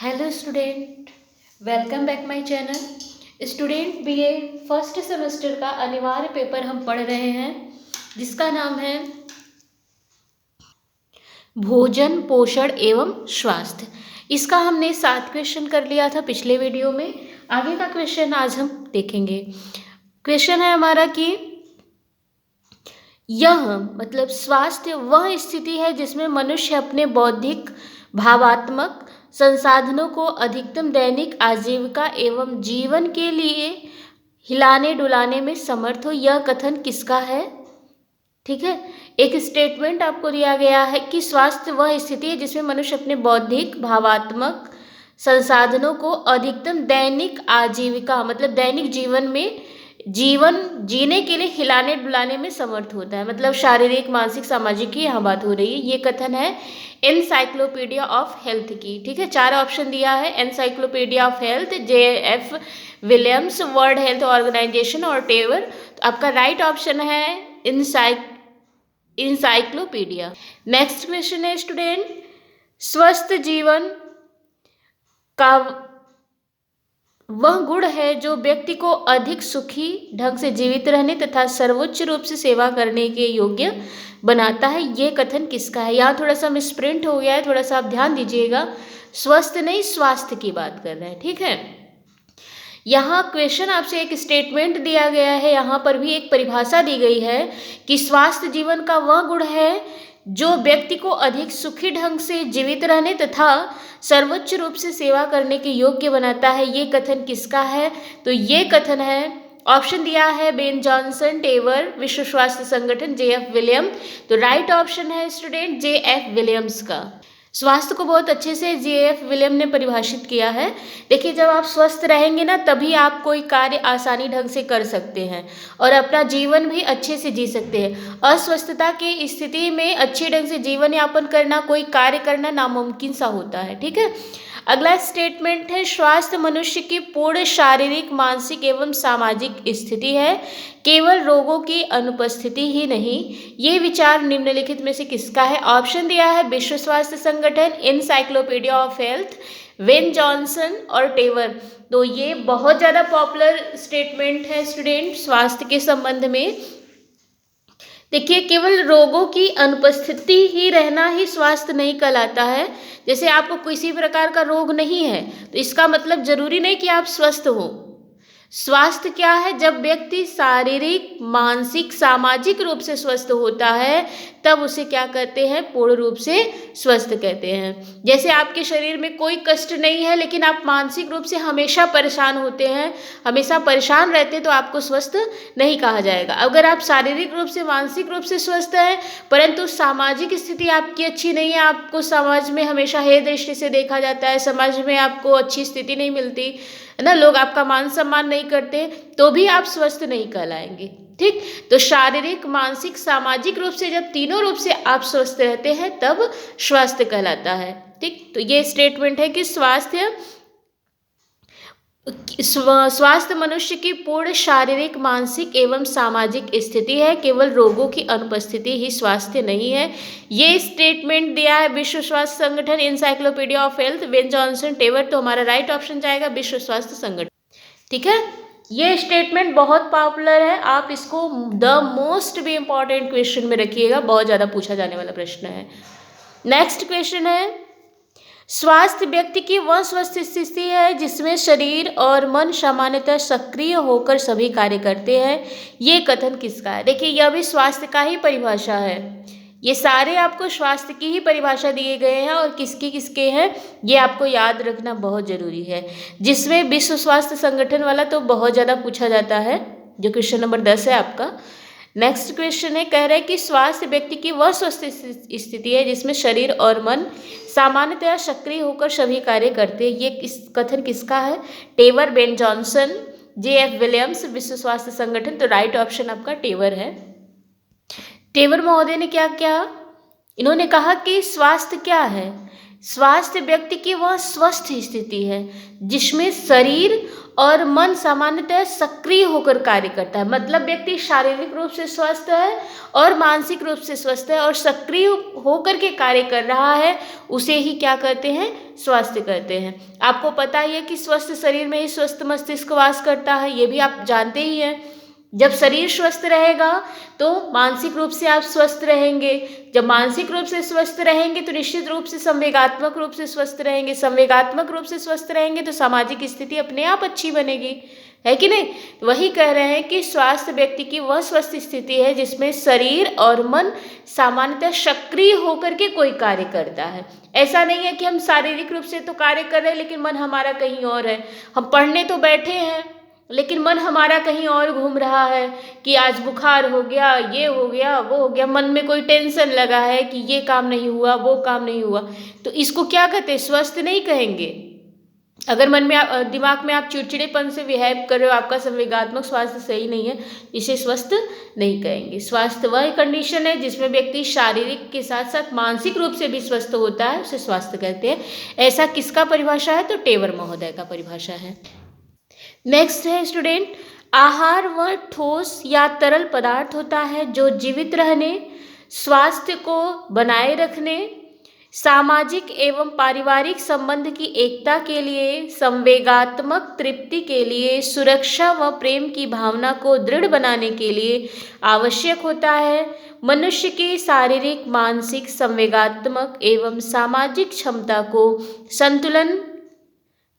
Hello student, welcome back my channel. Student BA first semester का अनिवार्य paper हम पढ़ रहे हैं जिसका नाम है भोजन पोषण एवं स्वास्थ्य। इसका हमने 7 क्वेश्चन कर लिया था पिछले वीडियो में। आगे का क्वेश्चन आज हम देखेंगे। क्वेश्चन है हमारा कि यह मतलब स्वास्थ्य वह स्थिति है जिसमें मनुष्य अपने बौद्धिक भावात्मक संसाधनों को अधिकतम दैनिक आजीविका एवं जीवन के लिए हिलाने डुलाने में समर्थ हो। यह कथन किसका है? ठीक है, एक स्टेटमेंट आपको दिया गया है कि स्वास्थ्य वह स्थिति है जिसमें मनुष्य अपने बौद्धिक भावात्मक संसाधनों को अधिकतम दैनिक आजीविका मतलब दैनिक जीवन में जीवन जीने के लिए हिलाने डुलाने में समर्थ होता है। मतलब शारीरिक मानसिक सामाजिक की यहाँ बात हो रही है। ये कथन है एनसाइक्लोपीडिया ऑफ हेल्थ की। ठीक है, 4 ऑप्शन दिया है। Encyclopedia of health, JF Williams, world health organization और टेवर। तो आपका राइट ऑप्शन है इंसाइक्लोपीडिया। नेक्स्ट क्वेश्चन है स्टूडेंट, स्वस्थ जीवन का वह गुण है जो व्यक्ति को अधिक सुखी ढंग से जीवित रहने तथा सर्वोच्च रूप से सेवा करने के योग्य बनाता है। ये कथन किसका है? यहाँ थोड़ा सा मिसप्रिंट हो गया है, थोड़ा सा आप ध्यान दीजिएगा। स्वस्थ नहीं स्वास्थ्य की बात कर रहे हैं। ठीक है, यहाँ क्वेश्चन आपसे एक स्टेटमेंट दिया गया है, यहाँ पर भी एक परिभाषा दी गई है कि स्वास्थ्य जीवन का वह गुण है जो व्यक्ति को अधिक सुखी ढंग से जीवित रहने तथा सर्वोच्च रूप से सेवा करने के योग्य बनाता है। ये कथन किसका है? तो ये कथन है, ऑप्शन दिया है बेन जॉनसन, टेवर, विश्व स्वास्थ्य संगठन, JF विलियम। तो राइट ऑप्शन है स्टूडेंट JF विलियम्स का। स्वास्थ्य को बहुत अच्छे से JF विलियम ने परिभाषित किया है। देखिए, जब आप स्वस्थ रहेंगे ना तभी आप कोई कार्य आसानी ढंग से कर सकते हैं और अपना जीवन भी अच्छे से जी सकते हैं। अस्वस्थता की स्थिति में अच्छे ढंग से जीवन यापन करना, कोई कार्य करना नामुमकिन सा होता है। ठीक है, अगला स्टेटमेंट है, स्वास्थ्य मनुष्य की पूर्ण शारीरिक मानसिक एवं सामाजिक स्थिति है, केवल रोगों की अनुपस्थिति ही नहीं। ये विचार निम्नलिखित में से किसका है? ऑप्शन दिया है विश्व स्वास्थ्य संगठन, encyclopedia of health, Wayne Johnson और टेवर। तो ये बहुत ज़्यादा पॉपुलर स्टेटमेंट है स्टूडेंट स्वास्थ्य के संबंध में। देखिए, केवल रोगों की अनुपस्थिति ही रहना ही स्वास्थ्य नहीं कहलाता है। जैसे आपको किसी प्रकार का रोग नहीं है तो इसका मतलब जरूरी नहीं कि आप स्वस्थ हो। स्वास्थ्य क्या है? जब व्यक्ति शारीरिक मानसिक सामाजिक रूप से स्वस्थ होता है तब उसे क्या कहते हैं? पूर्ण रूप से स्वस्थ कहते हैं। जैसे आपके शरीर में कोई कष्ट नहीं है लेकिन आप मानसिक रूप से हमेशा परेशान होते हैं, हमेशा परेशान रहते हैं, तो आपको स्वस्थ नहीं कहा जाएगा। अगर आप शारीरिक रूप से मानसिक रूप से स्वस्थ हैं परंतु सामाजिक स्थिति आपकी अच्छी नहीं है, आपको समाज में हमेशा हेय दृष्टि से देखा जाता है, समाज में आपको अच्छी स्थिति नहीं मिलती है ना, लोग आपका मान सम्मान नहीं करते, तो भी आप स्वस्थ नहीं कहलाएंगे। ठीक, तो शारीरिक मानसिक सामाजिक रूप से जब तीनों रूप से आप स्वस्थ रहते हैं तब स्वास्थ्य कहलाता है। ठीक, तो ये स्टेटमेंट है कि स्वास्थ्य मनुष्य की पूर्ण शारीरिक मानसिक एवं सामाजिक स्थिति है, केवल रोगों की अनुपस्थिति ही स्वास्थ्य नहीं है। ये स्टेटमेंट दिया है विश्व स्वास्थ्य संगठन, encyclopedia of health, Wayne Johnson, टेवर। तो हमारा राइट ऑप्शन जाएगा विश्व स्वास्थ्य संगठन। ठीक है, ये स्टेटमेंट बहुत पॉपुलर है, आप इसको द मोस्ट भी इंपॉर्टेंट क्वेश्चन में रखिएगा, बहुत ज़्यादा पूछा जाने वाला प्रश्न है। नेक्स्ट क्वेश्चन है, स्वास्थ्य व्यक्ति की वह स्वस्थ स्थिति है जिसमें शरीर और मन सामान्यतः सक्रिय होकर सभी कार्य करते हैं। ये कथन किसका है? देखिए, यह भी स्वास्थ्य का ही परिभाषा है। ये सारे आपको स्वास्थ्य की ही परिभाषा दिए गए हैं और किसके किसके हैं ये आपको याद रखना बहुत जरूरी है। जिसमें विश्व स्वास्थ्य संगठन वाला तो बहुत ज़्यादा पूछा जाता है, जो क्वेश्चन नंबर 10 है आपका। नेक्स्ट क्वेश्चन है, कह रहा है कि स्वास्थ्य व्यक्ति की वह स्वस्थ स्थिति है जिसमें शरीर और मन सामान्यतया सक्रिय होकर सभी कार्य करते हैं। ये कथन किसका है? टेवर, बेन जॉनसन, JF विलियम्स, विश्व स्वास्थ्य संगठन। तो राइट ऑप्शन आपका टेवर है। टेवर महोदय ने क्या किया? इन्होंने कहा कि स्वास्थ्य क्या है? स्वास्थ्य व्यक्ति की वह स्वस्थ स्थिति है जिसमें शरीर और मन सामान्यतः सक्रिय होकर कार्य करता है। मतलब व्यक्ति शारीरिक रूप से स्वस्थ है और मानसिक रूप से स्वस्थ है और सक्रिय होकर के कार्य कर रहा है, उसे ही क्या कहते हैं? स्वास्थ्य कहते हैं। आपको पता ही है कि स्वस्थ शरीर में ही स्वस्थ मस्तिष्क वास करता है, ये भी आप जानते ही हैं। जब शरीर स्वस्थ रहेगा तो मानसिक रूप से आप स्वस्थ रहेंगे। जब मानसिक रूप से स्वस्थ रहेंगे तो निश्चित रूप से संवेगात्मक रूप से स्वस्थ रहेंगे। संवेगात्मक रूप से स्वस्थ रहेंगे तो सामाजिक स्थिति अपने आप अच्छी बनेगी, है कि नहीं। वही कह रहे हैं कि स्वास्थ्य व्यक्ति की वह स्वस्थ स्थिति है जिसमें शरीर और मन सामान्यतः सक्रिय होकर के कोई कार्य करता है। ऐसा नहीं है कि हम शारीरिक रूप से तो कार्य कर रहे हैं लेकिन मन हमारा कहीं और है। हम पढ़ने तो बैठे हैं लेकिन मन हमारा कहीं और घूम रहा है कि आज बुखार हो गया, ये हो गया, वो हो गया। मन में कोई टेंशन लगा है कि ये काम नहीं हुआ, वो काम नहीं हुआ, तो इसको क्या कहते हैं? स्वस्थ नहीं कहेंगे। अगर मन में दिमाग में आप चिड़चिड़ेपन से बिहेव कर रहे हो, आपका संवेगात्मक स्वास्थ्य सही नहीं है, इसे स्वस्थ नहीं कहेंगे। स्वास्थ्य वह कंडीशन है जिसमें व्यक्ति शारीरिक के साथ साथ मानसिक रूप से भी स्वस्थ होता है, उसे स्वास्थ्य कहते हैं। ऐसा किसका परिभाषा है? तो टेवर महोदय का परिभाषा है। नेक्स्ट है स्टूडेंट, आहार वह ठोस या तरल पदार्थ होता है जो जीवित रहने, स्वास्थ्य को बनाए रखने, सामाजिक एवं पारिवारिक संबंध की एकता के लिए, संवेगात्मक तृप्ति के लिए, सुरक्षा व प्रेम की भावना को दृढ़ बनाने के लिए आवश्यक होता है। मनुष्य की शारीरिक, मानसिक, संवेगात्मक एवं सामाजिक क्षमता को संतुलन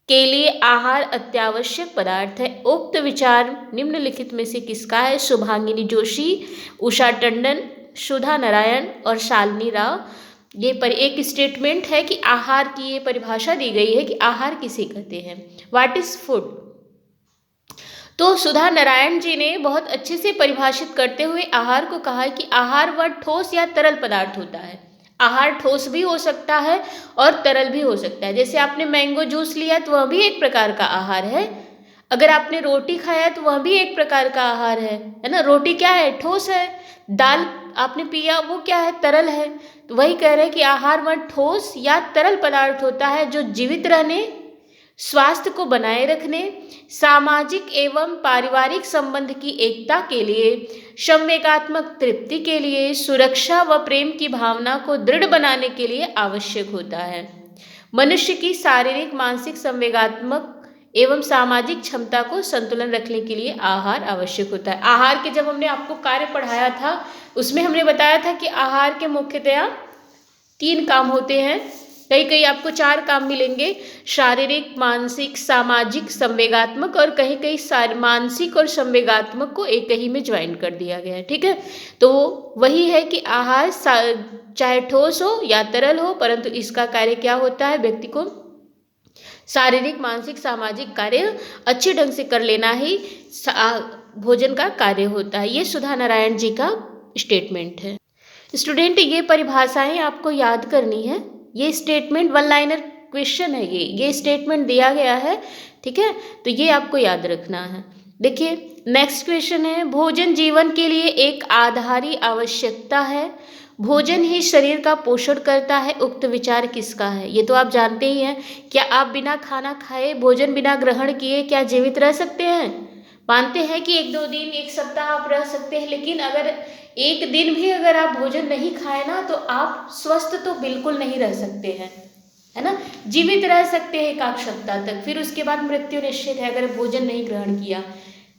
के लिए आहार अत्यावश्यक पदार्थ है। उक्त विचार निम्नलिखित में से किसका है? शुभांगिनी जोशी, उषा टंडन, सुधा नारायण और शालिनी राव। ये पर एक स्टेटमेंट है कि आहार की ये परिभाषा दी गई है कि आहार किसे कहते हैं, व्हाट इज फूड। तो सुधा नारायण जी ने बहुत अच्छे से परिभाषित करते हुए आहार को कहा है कि आहार वह ठोस या तरल पदार्थ होता है। आहार ठोस भी हो सकता है और तरल भी हो सकता है। जैसे आपने मैंगो जूस लिया तो वह भी एक प्रकार का आहार है। अगर आपने रोटी खाया तो वह भी एक प्रकार का आहार है ना। रोटी क्या है? ठोस है। दाल आपने पिया वो क्या है? तरल है। तो वही कह रहे हैं कि आहार वह ठोस या तरल पदार्थ होता है जो जीवित रहने, स्वास्थ्य को बनाए रखने, सामाजिक एवं पारिवारिक संबंध की एकता के लिए, संवेगात्मक तृप्ति के लिए, सुरक्षा व प्रेम की भावना को दृढ़ बनाने के लिए आवश्यक होता है। मनुष्य की शारीरिक, मानसिक, संवेगात्मक एवं सामाजिक क्षमता को संतुलन रखने के लिए आहार आवश्यक होता है। आहार के जब हमने आपको कार्य पढ़ाया था उसमें हमने बताया था कि आहार के मुख्यतया 3 काम होते हैं। कहीं कहीं आपको 4 काम मिलेंगे, शारीरिक, मानसिक, सामाजिक, संवेगात्मक, और कहीं कहीं मानसिक और संवेगात्मक को एक ही में ज्वाइन कर दिया गया है। ठीक है, तो वही है कि आहार चाहे ठोस हो या तरल हो, परंतु इसका कार्य क्या होता है? व्यक्ति को शारीरिक, मानसिक, सामाजिक कार्य अच्छे ढंग से कर लेना ही भोजन का कार्य होता है। ये सुधा नारायण जी का स्टेटमेंट है। स्टूडेंट, ये परिभाषाएं आपको याद करनी है। ये स्टेटमेंट 1 लाइनर क्वेश्चन है। ये स्टेटमेंट दिया गया है, ठीक है, तो ये आपको याद रखना है। देखिए नेक्स्ट क्वेश्चन है, भोजन जीवन के लिए एक आधारी आवश्यकता है, भोजन ही शरीर का पोषण करता है। उक्त विचार किसका है? ये तो आप जानते ही हैं। क्या आप बिना खाना खाए, भोजन बिना ग्रहण किए क्या जीवित रह सकते हैं? मानते हैं कि 1-2 दिन, 1 सप्ताह आप रह सकते हैं, लेकिन अगर 1 दिन भी अगर आप भोजन नहीं खाए ना तो आप स्वस्थ तो बिल्कुल नहीं रह सकते हैं, है ना। जीवित रह सकते हैं 1 सप्ताह तक, फिर उसके बाद मृत्यु निश्चित है अगर भोजन नहीं ग्रहण किया।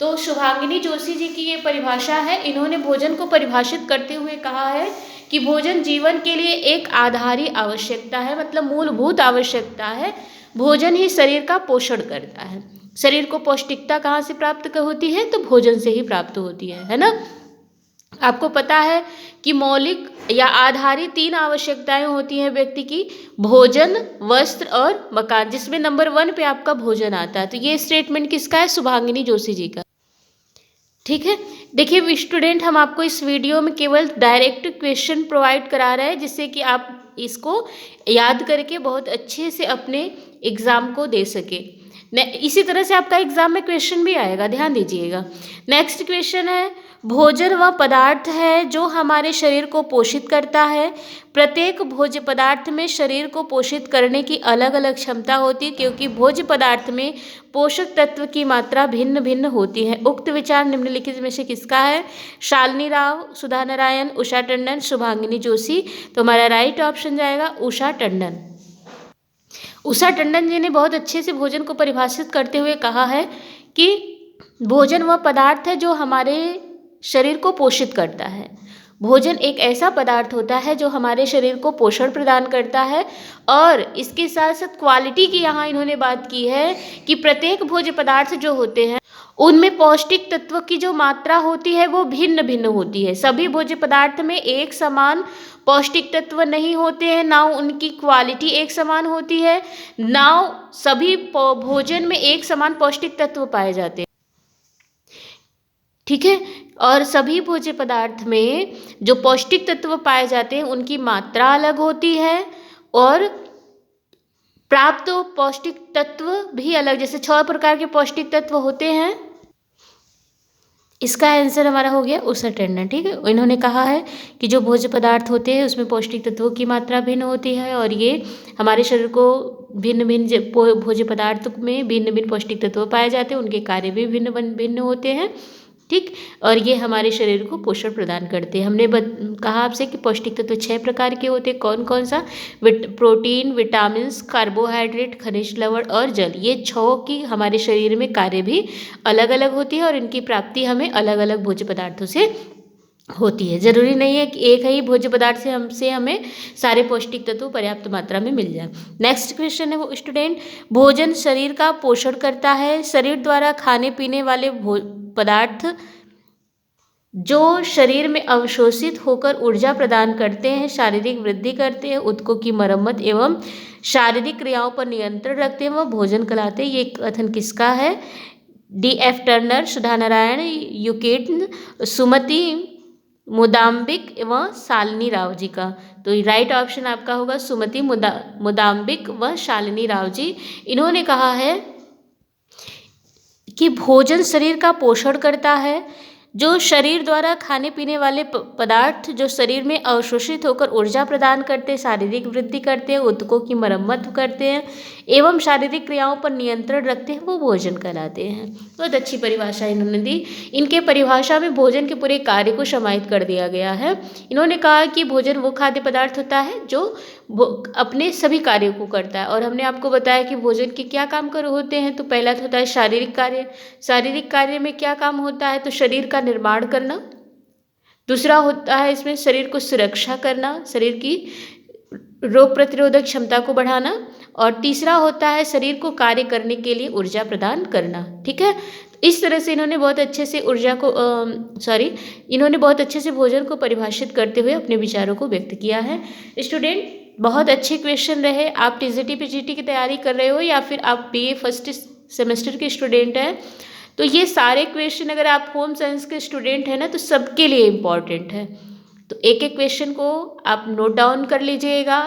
तो शुभांगिनी जोशी जी की ये परिभाषा है। इन्होंने भोजन को परिभाषित करते हुए कहा है कि भोजन जीवन के लिए एक आधारी आवश्यकता है, मतलब मूलभूत आवश्यकता है। भोजन ही शरीर का पोषण करता है। शरीर को पौष्टिकता कहाँ से प्राप्त होती है? तो भोजन से ही प्राप्त होती है ना। आपको पता है कि मौलिक या आधारी 3 आवश्यकताएं होती हैं व्यक्ति की, भोजन, वस्त्र और मकान, जिसमें नंबर 1 पे आपका भोजन आता है। तो ये स्टेटमेंट किसका है? शुभांगिनी जोशी जी का। ठीक है, देखिए स्टूडेंट, हम आपको इस वीडियो में केवल डायरेक्ट क्वेश्चन प्रोवाइड करा रहे हैं जिससे कि आप इसको याद करके बहुत अच्छे से अपने एग्ज़ाम को दे सके। इसी तरह से आपका एग्जाम में क्वेश्चन भी आएगा, ध्यान दीजिएगा। नेक्स्ट क्वेश्चन है, भोजन वह पदार्थ है जो हमारे शरीर को पोषित करता है। प्रत्येक भोज्य पदार्थ में शरीर को पोषित करने की अलग अलग क्षमता होती है, क्योंकि भोज्य पदार्थ में पोषक तत्व की मात्रा भिन्न भिन्न होती है। उक्त विचार निम्नलिखित में से किसका है? शालिनी राव, सुधा नारायण, उषा टंडन, शुभांगिनी जोशी। तो हमारा राइट ऑप्शन जाएगा उषा टंडन। उषा टंडन जी ने बहुत अच्छे से भोजन को परिभाषित करते हुए कहा है कि भोजन वह पदार्थ है जो हमारे शरीर को पोषित करता है। भोजन एक ऐसा पदार्थ होता है जो हमारे शरीर को पोषण प्रदान करता है, और इसके साथ साथ क्वालिटी की यहाँ इन्होंने बात की है कि प्रत्येक भोज्य पदार्थ जो होते हैं उनमें पौष्टिक तत्व की जो मात्रा होती है वो भिन्न भिन्न होती है। सभी भोज्य पदार्थ में एक समान पौष्टिक तत्व नहीं होते हैं, ना उनकी क्वालिटी एक समान होती है, ना सभी भोजन में एक समान पौष्टिक तत्व पाए जाते हैं। ठीक है, और सभी भोज्य पदार्थ में जो पौष्टिक तत्व पाए जाते हैं उनकी मात्रा अलग होती है, और प्राप्त पौष्टिक तत्व भी अलग, जैसे 6 प्रकार के पौष्टिक तत्व होते हैं। इसका आंसर हमारा हो गया उषा टंडन। ठीक है, इन्होंने कहा है कि जो भोज्य पदार्थ होते हैं उसमें पौष्टिक तत्वों की मात्रा भिन्न होती है, और ये हमारे शरीर को भिन्न भिन्न भोज्य पदार्थ में भिन्न भिन्न पौष्टिक तत्व पाए जाते हैं, उनके कार्य भी भिन्न भिन्न होते हैं। ठीक, और ये हमारे शरीर को पोषण प्रदान करते हैं। हमने कहा आपसे कि पौष्टिक तत्व 6 प्रकार के होते हैं। कौन कौन सा? प्रोटीन, विटामिन, कार्बोहाइड्रेट, खनिज लवण और जल। ये 6 की हमारे शरीर में कार्य भी अलग अलग होती है, और इनकी प्राप्ति हमें अलग अलग भोज्य पदार्थों से होती है। जरूरी नहीं है कि एक ही भोज्य पदार्थ से हमें सारे पौष्टिक तत्व पर्याप्त मात्रा में मिल जाए। नेक्स्ट क्वेश्चन है वो स्टूडेंट, भोजन शरीर का पोषण करता है। शरीर द्वारा खाने पीने वाले पदार्थ जो शरीर में अवशोषित होकर ऊर्जा प्रदान करते हैं, शारीरिक वृद्धि करते हैं, ऊतकों की मरम्मत एवं शारीरिक क्रियाओं पर नियंत्रण रखते हैं, वह भोजन कहलाते हैं। ये कथन किसका है? D.F. टर्नर, सुधा नारायण, यूकेट, सुमति मुदाम्बिक एवं शालिनी राव जी का। तो राइट ऑप्शन आपका होगा सुमति मुदाम्बिक व शालिनी राव जी। इन्होंने कहा है कि भोजन शरीर का पोषण करता है। जो शरीर द्वारा खाने पीने वाले पदार्थ जो शरीर में अवशोषित होकर ऊर्जा प्रदान करते हैं, शारीरिक वृद्धि करते हैं, ऊतकों की मरम्मत करते हैं एवं शारीरिक क्रियाओं पर नियंत्रण रखते हैं, वो भोजन कहलाते हैं। बहुत अच्छी परिभाषा इन्होंने दी। इनके परिभाषा में भोजन के पूरे कार्य को समाहित कर दिया गया है। इन्होंने कहा कि भोजन वो खाद्य पदार्थ होता है जो अपने सभी कार्यों को करता है, और हमने आपको बताया कि भोजन के क्या काम होते हैं। तो पहला होता है शारीरिक कार्य। शारीरिक कार्य में क्या काम होता है? तो शरीर का निर्माण करना। दूसरा होता है इसमें शरीर को सुरक्षा करना, शरीर की रोग प्रतिरोधक क्षमता को बढ़ाना, और तीसरा होता है शरीर को कार्य करने के लिए ऊर्जा प्रदान करना। ठीक है, इस तरह से इन्होंने बहुत अच्छे से इन्होंने बहुत अच्छे से भोजन को परिभाषित करते हुए अपने विचारों को व्यक्त किया है। स्टूडेंट, बहुत अच्छे क्वेश्चन रहे। आप टीजीटी पीजीटी की तैयारी कर रहे हो या फिर आप बीए फर्स्ट सेमेस्टर के स्टूडेंट हैं, तो ये सारे क्वेश्चन अगर आप होम साइंस के स्टूडेंट हैं ना, तो सबके लिए इम्पॉर्टेंट है। तो एक एक क्वेश्चन को आप नोट डाउन कर लीजिएगा।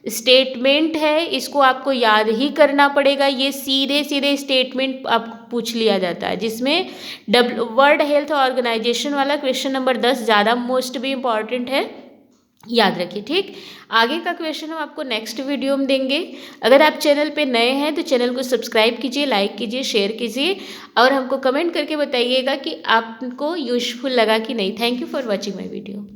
स्टेटमेंट है, इसको आपको याद ही करना पड़ेगा। ये सीधे सीधे स्टेटमेंट आपको पूछ लिया जाता है, जिसमें वर्ल्ड हेल्थ ऑर्गेनाइजेशन वाला क्वेश्चन नंबर 10 ज़्यादा मोस्ट भी इम्पॉर्टेंट है, याद रखिए। ठीक, आगे का क्वेश्चन हम आपको नेक्स्ट वीडियो में देंगे। अगर आप चैनल पे नए हैं तो चैनल को सब्सक्राइब कीजिए, लाइक कीजिए, शेयर कीजिए, और हमको कमेंट करके बताइएगा कि आपको यूजफुल लगा कि नहीं। Thank you for watching my video.